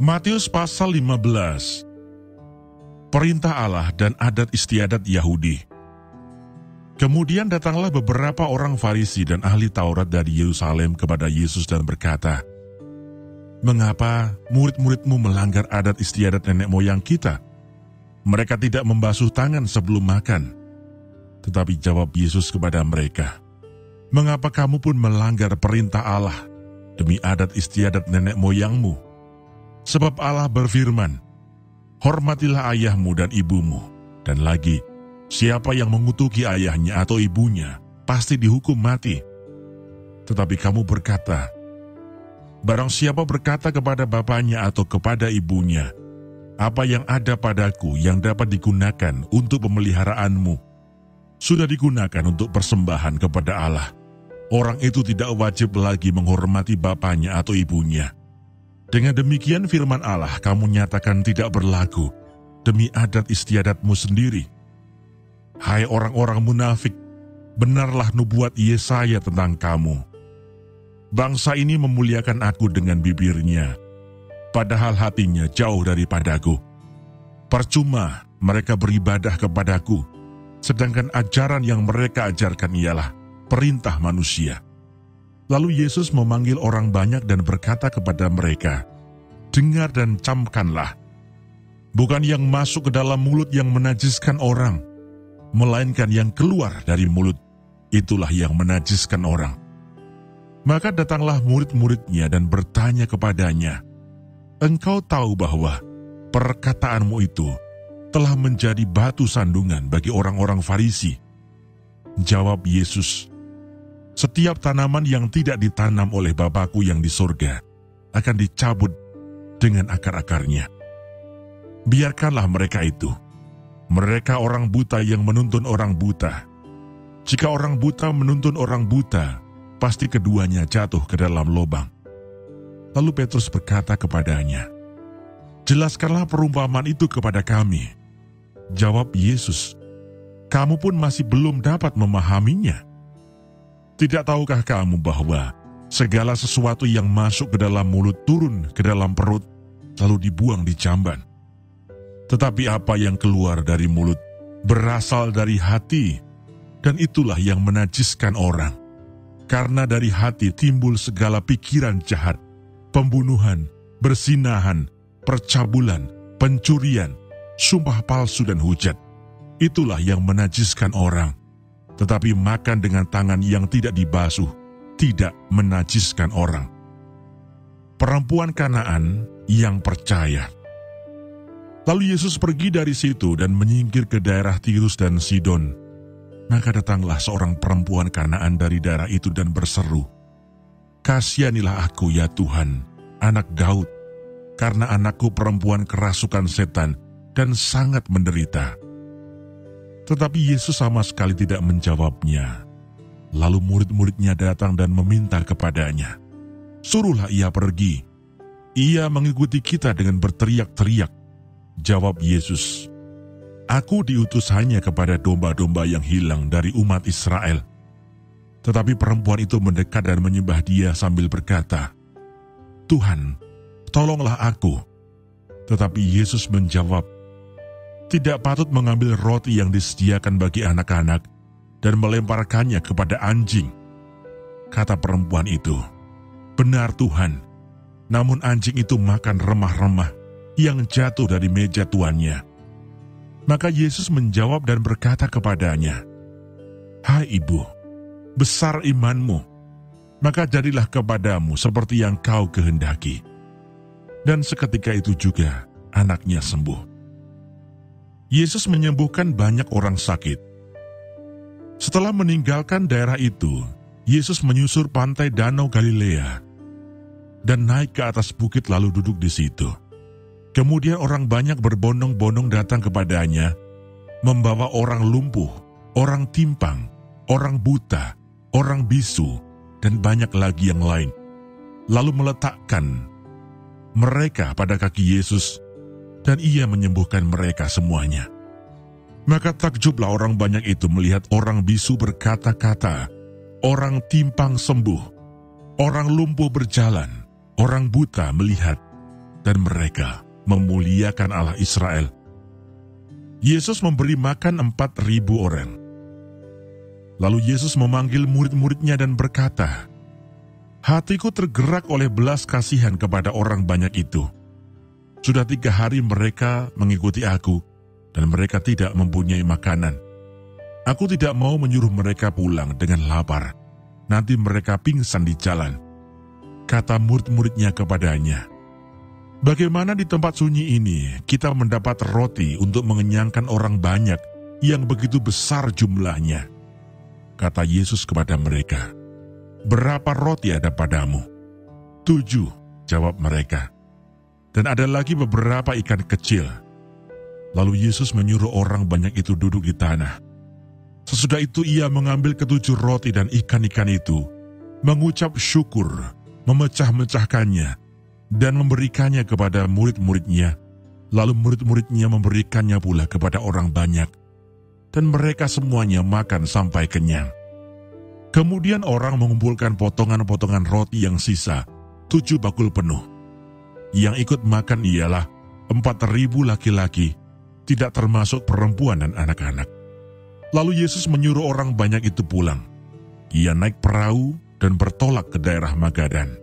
Matius pasal 15. Perintah Allah dan adat istiadat Yahudi. Kemudian datanglah beberapa orang Farisi dan ahli Taurat dari Yerusalem kepada Yesus dan berkata, "Mengapa murid-muridmu melanggar adat istiadat nenek moyang kita? Mereka tidak membasuh tangan sebelum makan." Tetapi jawab Yesus kepada mereka, "Mengapa kamu pun melanggar perintah Allah demi adat istiadat nenek moyangmu? Sebab Allah berfirman, hormatilah ayahmu dan ibumu, dan lagi, siapa yang mengutuki ayahnya atau ibunya, pasti dihukum mati. Tetapi kamu berkata, barang siapa berkata kepada bapaknya atau kepada ibunya, apa yang ada padaku yang dapat digunakan untuk pemeliharaanmu, sudah digunakan untuk persembahan kepada Allah, orang itu tidak wajib lagi menghormati bapaknya atau ibunya. Dengan demikian firman Allah kamu nyatakan tidak berlaku demi adat istiadatmu sendiri. Hai orang-orang munafik, benarlah nubuat Yesaya tentang kamu. Bangsa ini memuliakan aku dengan bibirnya, padahal hatinya jauh daripadaku. Percuma mereka beribadah kepadaku, sedangkan ajaran yang mereka ajarkan ialah perintah manusia." Lalu Yesus memanggil orang banyak dan berkata kepada mereka, "Dengar dan camkanlah. Bukan yang masuk ke dalam mulut yang menajiskan orang, melainkan yang keluar dari mulut, itulah yang menajiskan orang." Maka datanglah murid-muridnya dan bertanya kepadanya, "Engkau tahu bahwa perkataanmu itu telah menjadi batu sandungan bagi orang-orang Farisi?" Jawab Yesus, "Setiap tanaman yang tidak ditanam oleh Bapa-Ku yang di sorga akan dicabut dengan akar-akarnya. Biarkanlah mereka itu. Mereka orang buta yang menuntun orang buta. Jika orang buta menuntun orang buta, pasti keduanya jatuh ke dalam lubang." Lalu Petrus berkata kepadanya, "Jelaskanlah perumpamaan itu kepada kami." Jawab Yesus, "Kamu pun masih belum dapat memahaminya? Tidak tahukah kamu bahwa segala sesuatu yang masuk ke dalam mulut turun ke dalam perut, lalu dibuang di jamban? Tetapi apa yang keluar dari mulut berasal dari hati, dan itulah yang menajiskan orang. Karena dari hati timbul segala pikiran jahat, pembunuhan, berzinahan, percabulan, pencurian, sumpah palsu dan hujat. Itulah yang menajiskan orang. Tetapi makan dengan tangan yang tidak dibasuh tidak menajiskan orang." Perempuan Kanaan yang percaya. Lalu Yesus pergi dari situ dan menyingkir ke daerah Tirus dan Sidon. Maka datanglah seorang perempuan Kanaan dari daerah itu dan berseru, "Kasihanilah aku ya Tuhan, anak Daud, karena anakku perempuan kerasukan setan dan sangat menderita." Tetapi Yesus sama sekali tidak menjawabnya. Lalu murid-muridnya datang dan meminta kepadanya, "Suruhlah ia pergi. Ia mengikuti kita dengan berteriak-teriak." Jawab Yesus, "Aku diutus hanya kepada domba-domba yang hilang dari umat Israel." Tetapi perempuan itu mendekat dan menyembah Dia sambil berkata, "Tuhan, tolonglah aku." Tetapi Yesus menjawab, "Tidak patut mengambil roti yang disediakan bagi anak-anak dan melemparkannya kepada anjing." Kata perempuan itu, "Benar Tuhan, namun anjing itu makan remah-remah yang jatuh dari meja tuannya." Maka Yesus menjawab dan berkata kepadanya, "Hai ibu, besar imanmu, maka jadilah kepadamu seperti yang kau kehendaki." Dan seketika itu juga anaknya sembuh. Yesus menyembuhkan banyak orang sakit. Setelah meninggalkan daerah itu, Yesus menyusur pantai Danau Galilea dan naik ke atas bukit lalu duduk di situ. Kemudian orang banyak berbondong-bondong datang kepadanya, membawa orang lumpuh, orang timpang, orang buta, orang bisu, dan banyak lagi yang lain. Lalu meletakkan mereka pada kaki Yesus, dan Ia menyembuhkan mereka semuanya. Maka takjublah orang banyak itu melihat orang bisu berkata-kata, orang timpang sembuh, orang lumpuh berjalan, orang buta melihat, dan mereka memuliakan Allah Israel. Yesus memberi makan 4.000 orang. Lalu Yesus memanggil murid-muridnya dan berkata, "Hatiku tergerak oleh belas kasihan kepada orang banyak itu. Sudah 3 hari mereka mengikuti aku, dan mereka tidak mempunyai makanan. Aku tidak mau menyuruh mereka pulang dengan lapar. Nanti mereka pingsan di jalan." Kata murid-muridnya kepadanya, "Bagaimana di tempat sunyi ini kita mendapat roti untuk mengenyangkan orang banyak yang begitu besar jumlahnya?" Kata Yesus kepada mereka, "Berapa roti ada padamu?" 7, jawab mereka. "Dan ada lagi beberapa ikan kecil." Lalu Yesus menyuruh orang banyak itu duduk di tanah. Sesudah itu ia mengambil ke-7 roti dan ikan-ikan itu, mengucap syukur, memecah-mecahkannya, dan memberikannya kepada murid-muridnya. Lalu murid-muridnya memberikannya pula kepada orang banyak, dan mereka semuanya makan sampai kenyang. Kemudian orang mengumpulkan potongan-potongan roti yang sisa, 7 bakul penuh. Yang ikut makan ialah 4.000 laki-laki, tidak termasuk perempuan dan anak-anak. Lalu Yesus menyuruh orang banyak itu pulang. Ia naik perahu dan bertolak ke daerah Magadan.